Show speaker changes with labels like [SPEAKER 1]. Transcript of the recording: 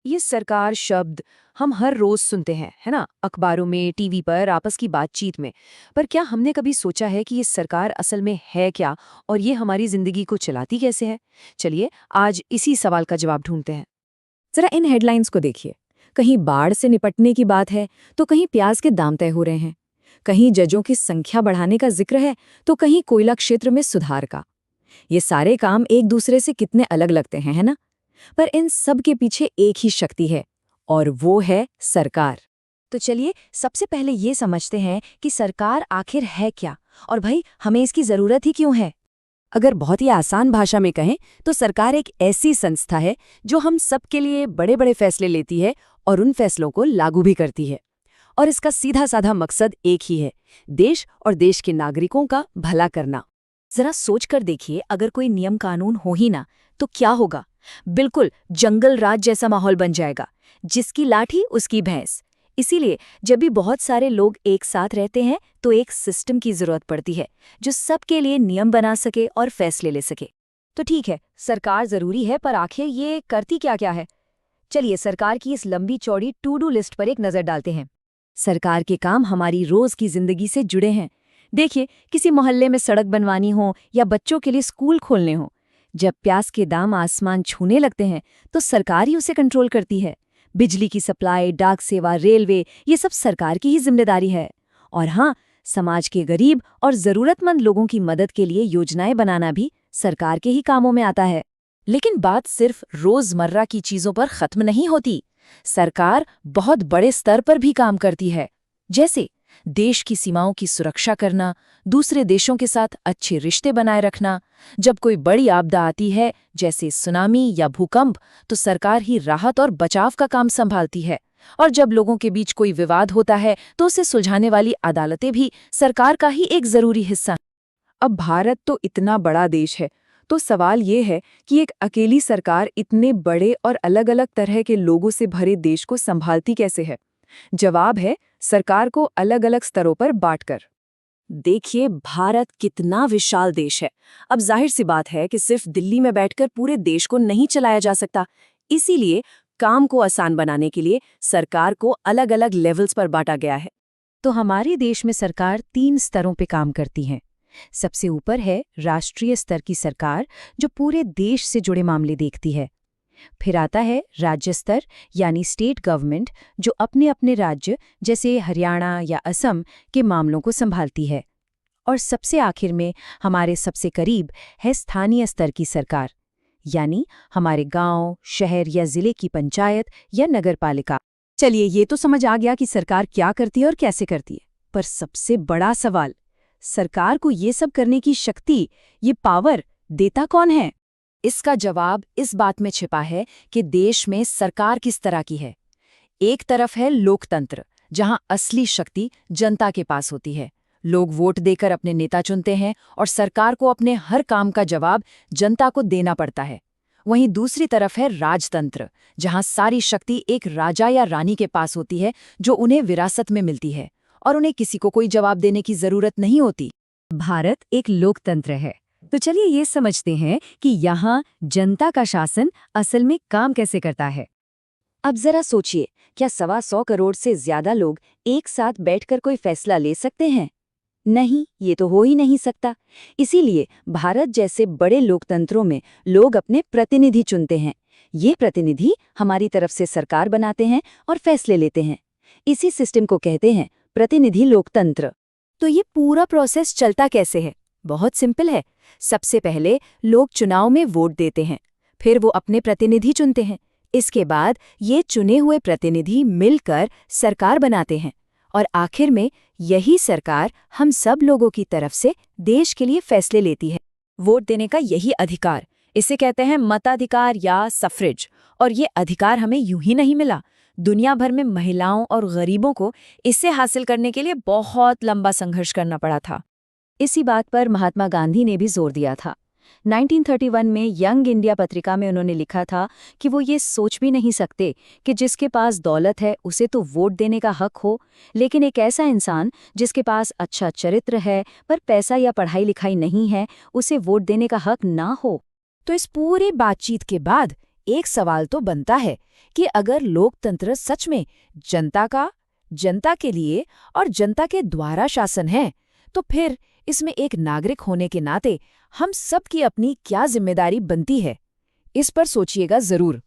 [SPEAKER 1] ये सरकार शब्द हम हर रोज सुनते हैं, है ना? अखबारों में, टीवी पर, आपस की बातचीत में। पर क्या हमने कभी सोचा है कि ये सरकार असल में है क्या और ये हमारी जिंदगी को चलाती कैसे है? चलिए, आज इसी सवाल का जवाब ढूंढते हैं।
[SPEAKER 2] जरा इन हेडलाइंस को देखिए। कहीं बाढ़ से निपटने की बात है, तो कहीं प्याज के दाम तय हो रहे हैं। कहीं जजों की संख्या बढ़ाने का जिक्र है, तो कहीं कोयला क्षेत्र में सुधार का। ये सारे काम एक दूसरे से कितने अलग लगते हैं, है ना? पर इन सब के पीछे एक ही शक्ति है, और वो है सरकार।
[SPEAKER 1] तो चलिए, सबसे पहले ये समझते हैं कि सरकार आखिर है क्या और भाई हमें इसकी जरूरत ही क्यों है।
[SPEAKER 2] अगर बहुत ही आसान भाषा में कहें तो सरकार एक ऐसी संस्था है जो हम सबके लिए बड़े बड़े फैसले लेती है और उन फैसलों को लागू भी करती है। और इसका सीधा साधा मकसद एक ही है, देश और देश के नागरिकों का भला करना। जरा सोच कर देखिए, अगर कोई नियम कानून हो ही ना, तो क्या होगा? बिल्कुल जंगल राज जैसा माहौल बन जाएगा। जिसकी लाठी उसकी भैंस। इसीलिए जब भी बहुत सारे लोग एक साथ रहते हैं तो एक सिस्टम की जरूरत पड़ती है जो सबके लिए नियम बना सके और फैसले ले सके।
[SPEAKER 1] तो ठीक है, सरकार जरूरी है, पर आखिर ये करती क्या क्या है? चलिए, सरकार की इस लंबी चौड़ी टू डू लिस्ट पर एक नजर डालते हैं।
[SPEAKER 2] सरकार के काम हमारी रोज की जिंदगी से जुड़े हैं। देखिए, किसी मोहल्ले में सड़क बनवानी हो या बच्चों के लिए स्कूल खोलने हो, जब प्याज के दाम आसमान छूने लगते हैं तो सरकार ही उसे कंट्रोल करती है। बिजली की सप्लाई, डाक सेवा, रेलवे, ये सब सरकार की ही जिम्मेदारी है। और हाँ, समाज के गरीब और जरूरतमंद लोगों की मदद के लिए योजनाएं बनाना भी सरकार के ही कामों में आता है। लेकिन बात सिर्फ रोजमर्रा की चीजों पर खत्म नहीं होती। सरकार बहुत बड़े स्तर पर भी काम करती है, जैसे देश की सीमाओं की सुरक्षा करना, दूसरे देशों के साथ अच्छे रिश्ते बनाए रखना। जब कोई बड़ी आपदा आती है, जैसे सुनामी या भूकंप, तो सरकार ही राहत और बचाव का काम संभालती है। और जब लोगों के बीच कोई विवाद होता है, तो उसे सुलझाने वाली अदालतें भी सरकार का ही एक जरूरी हिस्सा।
[SPEAKER 1] अब भारत तो इतना बड़ा देश है, तो सवाल ये है कि एक अकेली सरकार इतने बड़े और अलग-अलग तरह के लोगों से भरे देश को संभालती कैसे है? जवाब है, सरकार को अलग-अलग स्तरों पर बांटकर।
[SPEAKER 2] देखिए, भारत कितना विशाल देश है। अब जाहिर सी बात है कि सिर्फ दिल्ली में बैठकर पूरे देश को नहीं चलाया जा सकता। इसीलिए काम को आसान बनाने के लिए सरकार को अलग-अलग लेवल्स पर बांटा गया है।
[SPEAKER 1] तो हमारे देश में सरकार 3 स्तरों पे काम करती है। सबसे ऊपर है राष्ट्रीय स्तर की सरकार, जो पूरे देश से जुड़े मामले देखती है। फिर आता है राज्य स्तर, यानी स्टेट गवर्नमेंट, जो अपने अपने राज्य जैसे हरियाणा या असम के मामलों को संभालती है। और सबसे आखिर में हमारे सबसे करीब है स्थानीय स्तर की सरकार, यानी हमारे गांव, शहर या जिले की पंचायत या नगर पालिका। चलिए, ये तो समझ आ गया कि सरकार क्या करती है और कैसे करती है। पर सबसे बड़ा सवाल, सरकार को ये सब करने की शक्ति, ये पावर देता कौन है? इसका जवाब इस बात में छिपा है कि देश में सरकार किस तरह की है। एक तरफ है लोकतंत्र, जहां असली शक्ति जनता के पास होती है। लोग वोट देकर अपने नेता चुनते हैं और सरकार को अपने हर काम का जवाब जनता को देना पड़ता है। वहीं दूसरी तरफ है राजतंत्र, जहां सारी शक्ति एक राजा या रानी के पास होती है, जो उन्हें विरासत में मिलती है और उन्हें किसी को कोई जवाब देने की जरूरत नहीं होती।
[SPEAKER 2] भारत एक लोकतंत्र है, तो चलिए ये समझते हैं कि यहाँ जनता का शासन असल में काम कैसे करता है।
[SPEAKER 1] अब जरा सोचिए, क्या 125 करोड़ से ज्यादा लोग एक साथ बैठकर कोई फैसला ले सकते हैं? नहीं, ये तो हो ही नहीं सकता। इसीलिए भारत जैसे बड़े लोकतंत्रों में लोग अपने प्रतिनिधि चुनते हैं। ये प्रतिनिधि हमारी तरफ से सरकार बनाते हैं और फैसले लेते हैं। इसी सिस्टम को कहते हैं प्रतिनिधि लोकतंत्र। तो ये पूरा प्रोसेस चलता कैसे है? बहुत सिंपल है। सबसे पहले लोग चुनाव में वोट देते हैं, फिर वो अपने प्रतिनिधि चुनते हैं। इसके बाद ये चुने हुए प्रतिनिधि मिलकर सरकार बनाते हैं और आखिर में यही सरकार हम सब लोगों की तरफ से देश के लिए फैसले लेती है। वोट देने का यही अधिकार, इसे कहते हैं मताधिकार या सफ्रेज। और ये अधिकार हमें यूं ही नहीं मिला। दुनिया भर में महिलाओं और गरीबों को इसे हासिल करने के लिए बहुत लंबा संघर्ष करना पड़ा था। इसी बात पर महात्मा गांधी ने भी जोर दिया था। 1931 में यंग इंडिया पत्रिका में उन्होंने लिखा था कि वो ये सोच भी नहीं सकते कि जिसके पास दौलत है उसे तो वोट देने का हक हो, लेकिन एक ऐसा इंसान जिसके पास अच्छा चरित्र है पर पैसा या पढ़ाई लिखाई नहीं है, उसे वोट देने का हक ना हो। तो इस पूरी बातचीत के बाद
[SPEAKER 2] एक सवाल तो बनता है कि अगर लोकतंत्र सच में जनता के लिए और जनता के द्वारा शासन है, तो फिर इसमें एक नागरिक होने के नाते हम सब की अपनी क्या जिम्मेदारी बनती है? इस पर सोचिएगा जरूर।